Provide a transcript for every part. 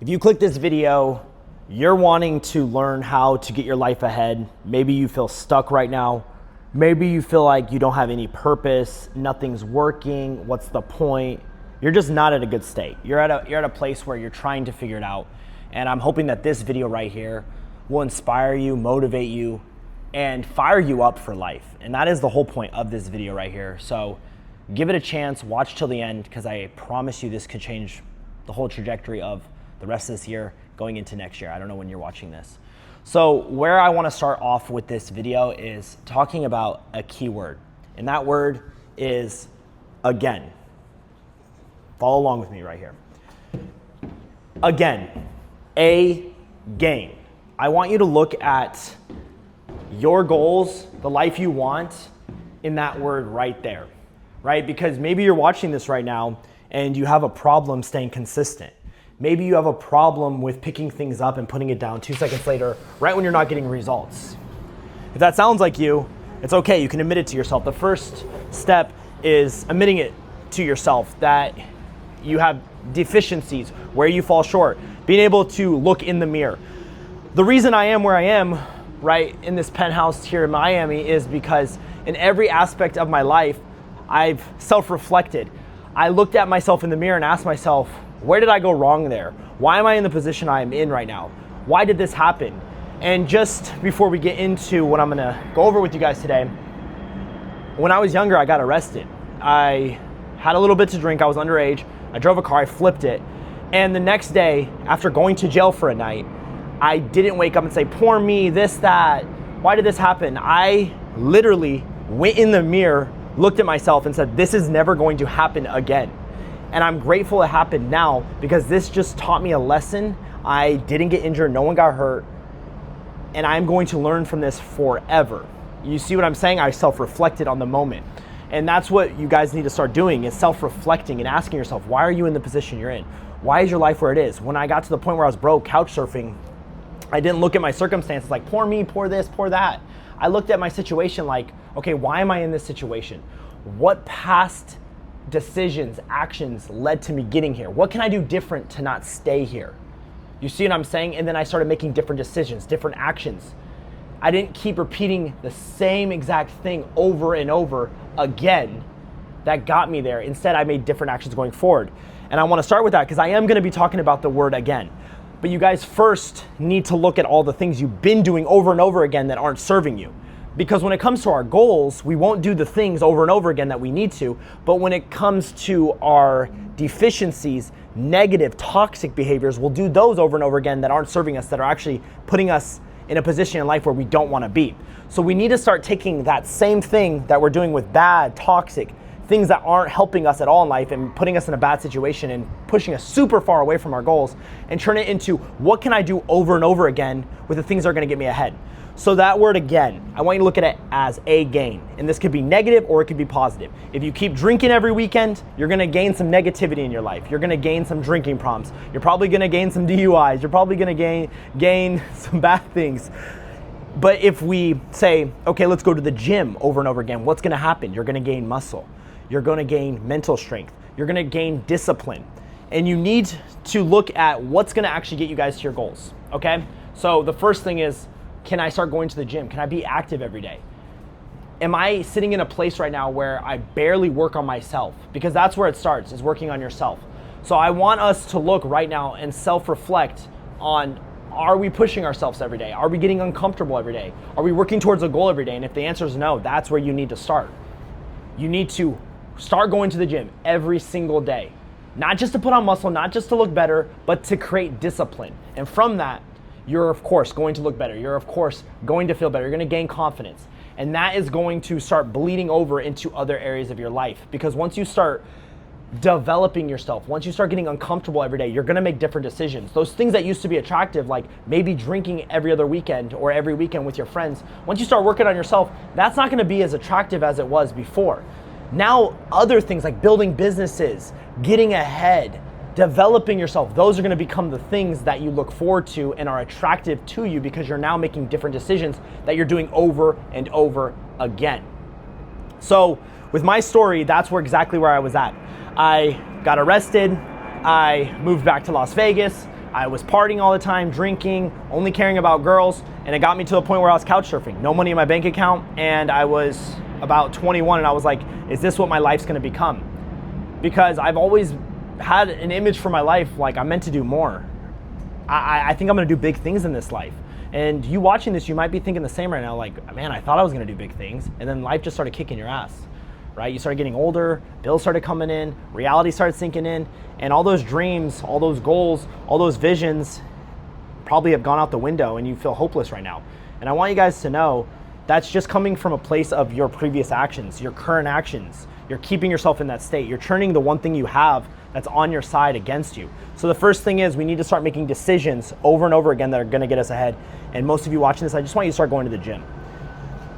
If you click this video, you're wanting to learn how to get your life ahead. Maybe you feel stuck right now. Maybe you feel like you don't have any purpose, nothing's working, what's the point? You're just not at a good state. You're at a place where you're trying to figure it out. And I'm hoping that this video right here will inspire you, motivate you, and fire you up for life. And that is the whole point of this video right here. So give it a chance, watch till the end, because I promise you this could change the whole trajectory of the rest of this year going into next year. I don't know when you're watching this. So where I want to start off with this video is talking about a key word. And that word is again. Follow along with me right here. Again. Again. I want you to look at your goals, the life you want, in that word right there, right? Because maybe you're watching this right now and you have a problem staying consistent. Maybe you have a problem with picking things up and putting it down 2 seconds later, right when you're not getting results. If that sounds like you, it's okay, you can admit it to yourself. The first step is admitting it to yourself that you have deficiencies, where you fall short, being able to look in the mirror. The reason I am where I am, right, in this penthouse here in Miami is because in every aspect of my life, I've self-reflected. I looked at myself in the mirror and asked myself, where did I go wrong there? Why am I in the position I am in right now? Why did this happen? And just before we get into what I'm gonna go over with you guys today, when I was younger, I got arrested. I had a little bit to drink, I was underage, I drove a car, I flipped it. And the next day, after going to jail for a night, I didn't wake up and say, poor me, this, that, why did this happen? I literally went in the mirror, looked at myself and said, this is never going to happen again. And I'm grateful it happened now because this just taught me a lesson. I didn't get injured, no one got hurt, and I'm going to learn from this forever. You see what I'm saying? I self-reflected on the moment. And that's what you guys need to start doing, is self-reflecting and asking yourself, why are you in the position you're in? Why is your life where it is? When I got to the point where I was broke, couch surfing, I didn't look at my circumstances like, poor me, poor this, poor that. I looked at my situation like, okay, why am I in this situation? What past decisions, actions led to me getting here? What can I do different to not stay here? You see what I'm saying? And then I started making different decisions, different actions. I didn't keep repeating the same exact thing over and over again that got me there. Instead, I made different actions going forward. And I want to start with that because I am going to be talking about the word again. But you guys first need to look at all the things you've been doing over and over again that aren't serving you. Because when it comes to our goals, we won't do the things over and over again that we need to. But when it comes to our deficiencies, negative, toxic behaviors, we'll do those over and over again that aren't serving us, that are actually putting us in a position in life where we don't want to be. So we need to start taking that same thing that we're doing with bad, toxic, things that aren't helping us at all in life and putting us in a bad situation and pushing us super far away from our goals, and turn it into, what can I do over and over again with the things that are going to get me ahead? So that word again, I want you to look at it as a gain. And this could be negative or it could be positive. If you keep drinking every weekend, you're gonna gain some negativity in your life. You're gonna gain some drinking problems. You're probably gonna gain some DUIs. You're probably gonna gain some bad things. But if we say, okay, let's go to the gym over and over again, what's gonna happen? You're gonna gain muscle. You're gonna gain mental strength. You're gonna gain discipline. And you need to look at what's gonna actually get you guys to your goals, okay? So the first thing is, can I start going to the gym? Can I be active every day? Am I sitting in a place right now where I barely work on myself? Because that's where it starts, is working on yourself. So I want us to look right now and self-reflect on, are we pushing ourselves every day? Are we getting uncomfortable every day? Are we working towards a goal every day? And if the answer is no, that's where you need to start. You need to start going to the gym every single day. Not just to put on muscle, not just to look better, but to create discipline. And from that, you're of course going to look better. You're of course going to feel better. You're going to gain confidence. And that is going to start bleeding over into other areas of your life. Because once you start developing yourself, once you start getting uncomfortable every day, you're going to make different decisions. Those things that used to be attractive, like maybe drinking every other weekend or every weekend with your friends, once you start working on yourself, that's not going to be as attractive as it was before. Now, other things like building businesses, getting ahead, developing yourself, those are going to become the things that you look forward to and are attractive to you because you're now making different decisions that you're doing over and over again. So with my story, that's exactly where I was at. I got arrested. I moved back to Las Vegas. I was partying all the time, drinking, only caring about girls, and it got me to the point where I was couch surfing. No money in my bank account, and I was about 21, and I was like, is this what my life's gonna become? Because I've always had an image for my life, like I'm meant to do more. I think I'm gonna do big things in this life. And you watching this, you might be thinking the same right now, like, man, I thought I was gonna do big things, and then life just started kicking your ass, right? You started getting older, bills started coming in, reality started sinking in, and all those dreams, all those goals, all those visions probably have gone out the window, and you feel hopeless right now. And I want you guys to know that's just coming from a place of your previous actions, your current actions. You're keeping yourself in that state. You're turning the one thing you have that's on your side against you. So the first thing is we need to start making decisions over and over again that are gonna get us ahead. And most of you watching this, I just want you to start going to the gym.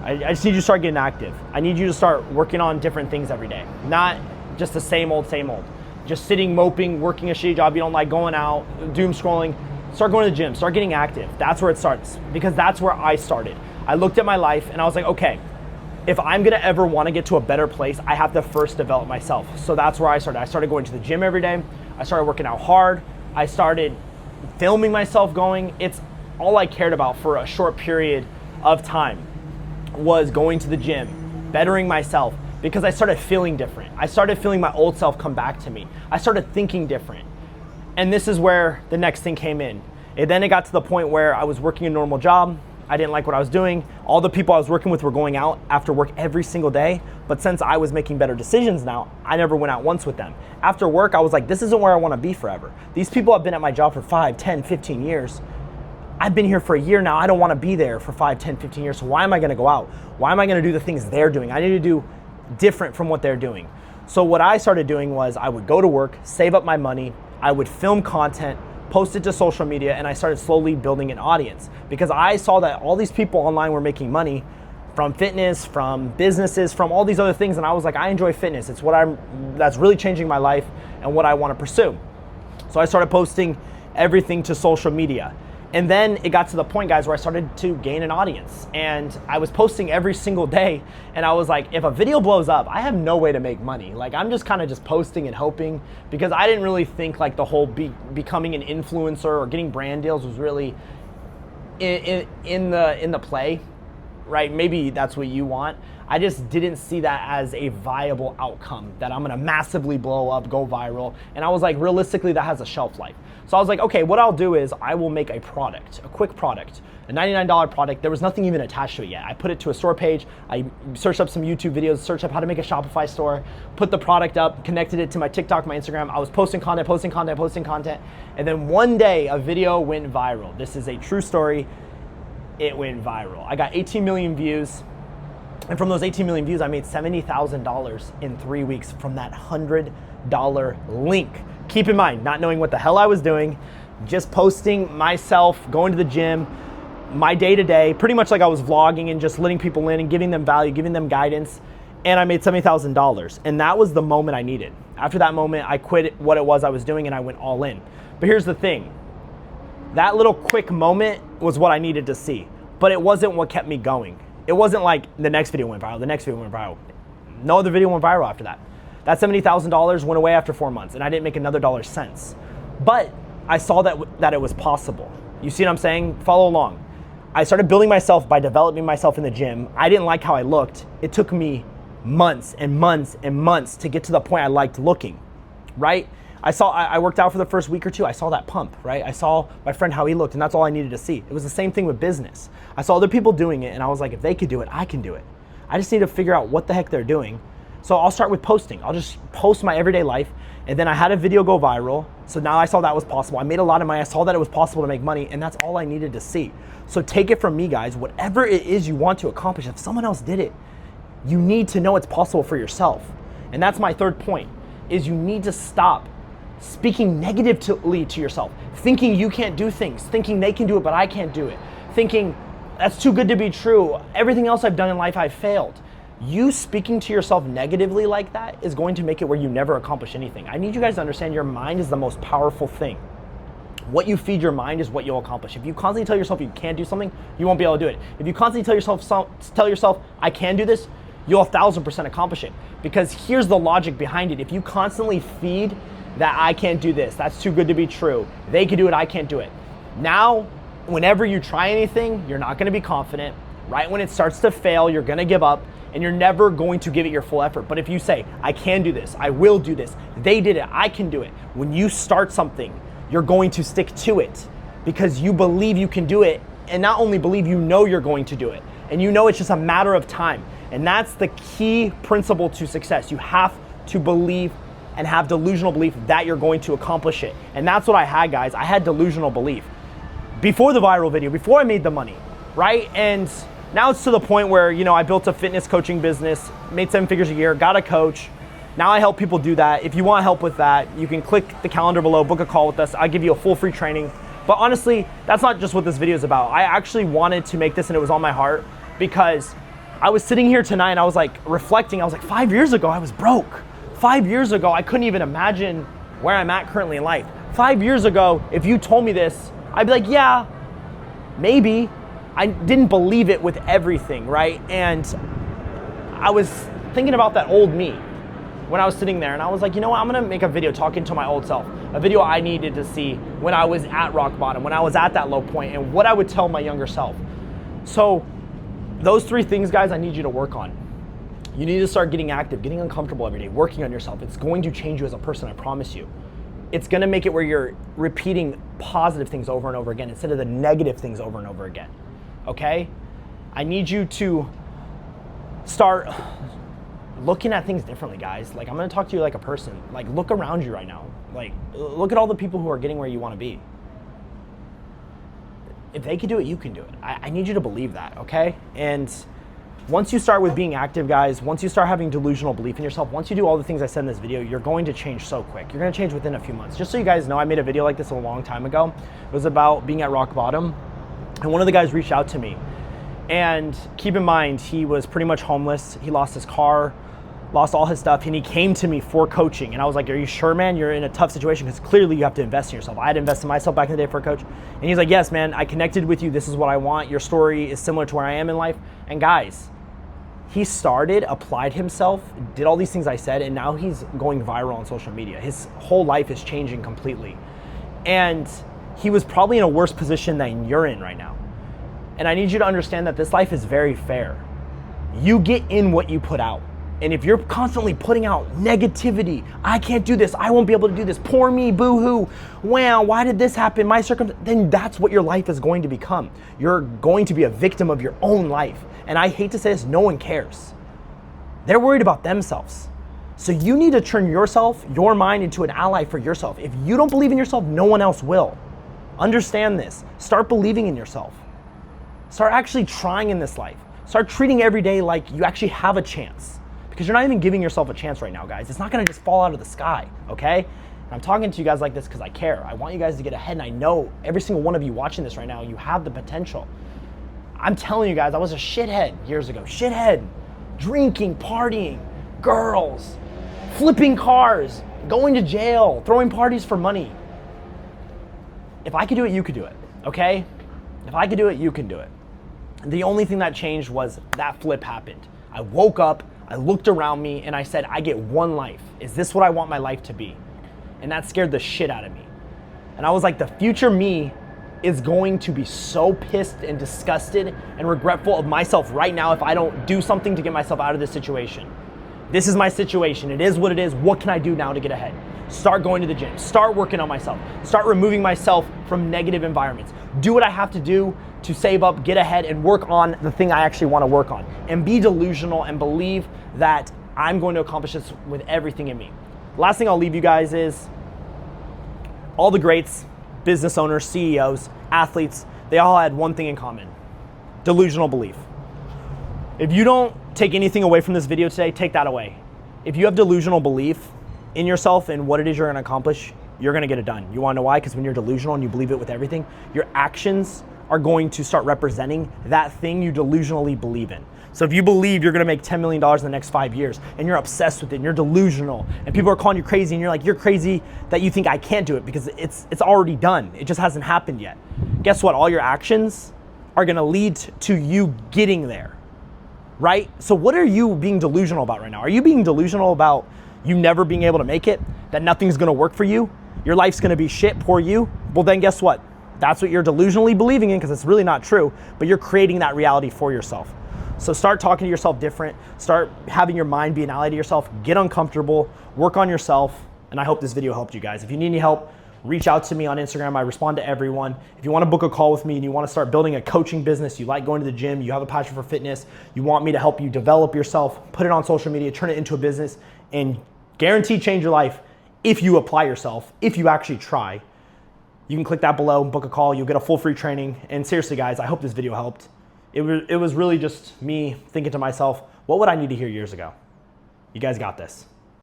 I just need you to start getting active. I need you to start working on different things every day. Not just the same old. Just sitting, moping, working a shitty job you don't like, going out, doom scrolling. Start going to the gym, start getting active. That's where it starts, because that's where I started. I looked at my life and I was like, okay, if I'm gonna ever wanna get to a better place, I have to first develop myself. So that's where I started. I started going to the gym every day. I started working out hard. I started filming myself going. It's all I cared about for a short period of time was going to the gym, bettering myself, because I started feeling different. I started feeling my old self come back to me. I started thinking different. And this is where the next thing came in. Then it got to the point where I was working a normal job. I didn't like what I was doing. All the people I was working with were going out after work every single day. But since I was making better decisions now, I never went out once with them. After work, I was like, this isn't where I want to be forever. These people have been at my job for 5, 10, 15 years. I've been here for a year now. I don't want to be there for 5, 10, 15 years. So why am I going to go out? Why am I going to do the things they're doing? I need to do different from what they're doing. So what I started doing was I would go to work, save up my money. I would film content, post it to social media, and I started slowly building an audience because I saw that all these people online were making money from fitness, from businesses, from all these other things, and I was like, I enjoy fitness. It's that's really changing my life and what I want to pursue. So I started posting everything to social media. And then it got to the point, guys, where I started to gain an audience. And I was posting every single day. And I was like, if a video blows up, I have no way to make money. Like, I'm just kind of just posting and hoping, because I didn't really think like the whole becoming an influencer or getting brand deals was really in the play, right? Maybe that's what you want. I just didn't see that as a viable outcome, that I'm gonna massively blow up, go viral. And I was like, realistically, that has a shelf life. So I was like, okay, what I'll do is I will make a product, a quick product, a $99 product. There was nothing even attached to it yet. I put it to a store page. I searched up some YouTube videos, searched up how to make a Shopify store, put the product up, connected it to my TikTok, my Instagram. I was posting content. And then one day a video went viral. This is a true story. It went viral. I got 18 million views. And from those 18 million views, I made $70,000 in 3 weeks from that $100 link. Keep in mind, not knowing what the hell I was doing, just posting myself, going to the gym, my day-to-day, pretty much like I was vlogging and just letting people in and giving them value, giving them guidance. And I made $70,000. And that was the moment I needed. After that moment, I quit what it was I was doing and I went all in. But here's the thing. That little quick moment was what I needed to see, but it wasn't what kept me going. It wasn't like the next video went viral, the next video went viral. No other video went viral after that. That $70,000 went away after 4 months and I didn't make another dollar cents. But I saw that it was possible. You see what I'm saying? Follow along. I started building myself by developing myself in the gym. I didn't like how I looked. It took me months and months and months to get to the point I liked looking, right? I worked out for the first week or two. I saw that pump, right? I saw my friend how he looked, and that's all I needed to see. It was the same thing with business. I saw other people doing it, and I was like, if they could do it, I can do it. I just need to figure out what the heck they're doing. So I'll start with posting. I'll just post my everyday life, and then I had a video go viral. So now I saw that was possible. I made a lot of money. I saw that it was possible to make money, and that's all I needed to see. So take it from me, guys. Whatever it is you want to accomplish, if someone else did it, you need to know it's possible for yourself. And that's my third point, is you need to stop speaking negatively to yourself, thinking you can't do things, thinking they can do it but I can't do it, thinking that's too good to be true, everything else I've done in life I've failed. You speaking to yourself negatively like that is going to make it where you never accomplish anything. I need you guys to understand your mind is the most powerful thing. What you feed your mind is what you'll accomplish. If you constantly tell yourself you can't do something, you won't be able to do it. If you constantly tell yourself I can do this, you'll 1,000% accomplish it. Because here's the logic behind it. If you constantly feed that I can't do this. That's too good to be true. They can do it, I can't do it. Now, whenever you try anything, you're not gonna be confident. Right when it starts to fail, you're gonna give up, and you're never going to give it your full effort. But if you say, I can do this, I will do this, they did it, I can do it. When you start something, you're going to stick to it because you believe you can do it, and not only believe, you know you're going to do it. And you know it's just a matter of time. And that's the key principle to success. You have to believe and have delusional belief that you're going to accomplish it. And that's what I had, guys. I had delusional belief before the viral video, before I made the money, right? And now it's to the point where, you know, I built a fitness coaching business, made 7 figures a year, got a coach. Now I help people do that. If you want help with that, you can click the calendar below, book a call with us. I'll give you a full free training. But honestly, that's not just what this video is about. I actually wanted to make this, and it was on my heart, because I was sitting here tonight and I was like reflecting. I was like, 5 years ago, I was broke. 5 years ago, I couldn't even imagine where I'm at currently in life. 5 years ago, if you told me this, I'd be like, yeah, maybe. I didn't believe it with everything, right? And I was thinking about that old me when I was sitting there, and I was like, you know what, I'm gonna make a video talking to my old self, a video I needed to see when I was at rock bottom, when I was at that low point, and what I would tell my younger self. So those 3 things, guys, I need you to work on. You need to start getting active, getting uncomfortable every day, working on yourself. It's going to change you as a person, I promise you. It's gonna make it where you're repeating positive things over and over again instead of the negative things over and over again, okay? I need you to start looking at things differently, guys. Like, I'm gonna talk to you like a person. Like, look around you right now. Like, look at all the people who are getting where you wanna be. If they can do it, you can do it. I need you to believe that, okay? And once you start with being active, guys, once you start having delusional belief in yourself, once you do all the things I said in this video, you're going to change so quick. You're gonna change within a few months. Just so you guys know, I made a video like this a long time ago. It was about being at rock bottom. And one of the guys reached out to me. And keep in mind, he was pretty much homeless. He lost his car, lost all his stuff, and he came to me for coaching. And I was like, are you sure, man? You're in a tough situation, because clearly you have to invest in yourself. I had invested in myself back in the day for a coach. And he's like, yes, man, I connected with you. This is what I want. Your story is similar to where I am in life. And guys, he started, applied himself, did all these things I said, and now he's going viral on social media. His whole life is changing completely. And he was probably in a worse position than you're in right now. And I need you to understand that this life is very fair. You get in what you put out. And if you're constantly putting out negativity, I can't do this, I won't be able to do this, poor me, boo-hoo, wow, why did this happen, my circumstance, then that's what your life is going to become. You're going to be a victim of your own life. And I hate to say this, no one cares. They're worried about themselves. So you need to turn yourself, your mind, into an ally for yourself. If you don't believe in yourself, no one else will. Understand this. Start believing in yourself. Start actually trying in this life. Start treating every day like you actually have a chance. Because you're not even giving yourself a chance right now, guys. It's not gonna just fall out of the sky, okay? And I'm talking to you guys like this because I care. I want you guys to get ahead, and I know every single one of you watching this right now, you have the potential. I'm telling you guys, I was a shithead years ago. Shithead. Drinking, partying, girls, flipping cars, going to jail, throwing parties for money. If I could do it, you could do it, okay? If I could do it, you can do it. The only thing that changed was that flip happened. I woke up, I looked around me, and I said, I get one life. Is this what I want my life to be? And that scared the shit out of me. And I was like, the future me is going to be so pissed and disgusted and regretful of myself right now if I don't do something to get myself out of this situation. This is my situation. It is what it is. What can I do now to get ahead? Start going to the gym. Start working on myself. Start removing myself from negative environments. Do what I have to do to save up, get ahead, and work on the thing I actually want to work on. And be delusional and believe that I'm going to accomplish this with everything in me. Last thing I'll leave you guys is all the greats, business owners, CEOs, athletes, they all had one thing in common: delusional belief. If you don't take anything away from this video today, take that away. If you have delusional belief in yourself and what it is you're gonna accomplish, you're gonna get it done. You wanna know why? Because when you're delusional and you believe it with everything, your actions are going to start representing that thing you delusionally believe in. So if you believe you're gonna make $10 million in the next 5 years and you're obsessed with it and you're delusional and people are calling you crazy and you're like, you're crazy that you think I can't do it because it's already done. It just hasn't happened yet. Guess what? All your actions are gonna lead to you getting there, right? So what are you being delusional about right now? Are you being delusional about you never being able to make it? that nothing's gonna work for you, your life's gonna be shit, poor you, well then guess what? That's what you're delusionally believing in because it's really not true, but you're creating that reality for yourself. So start talking to yourself different, start having your mind be an ally to yourself, get uncomfortable, work on yourself, and I hope this video helped you guys. If you need any help, reach out to me on Instagram. I respond to everyone. If you want to book a call with me and you want to start building a coaching business, you like going to the gym, you have a passion for fitness, you want me to help you develop yourself, put it on social media, turn it into a business, and guarantee change your life if you apply yourself, if you actually try, you can click that below, book a call, you'll get a full free training. And seriously guys, I hope this video helped. It was really just me thinking to myself, what would I need to hear years ago? You guys got this.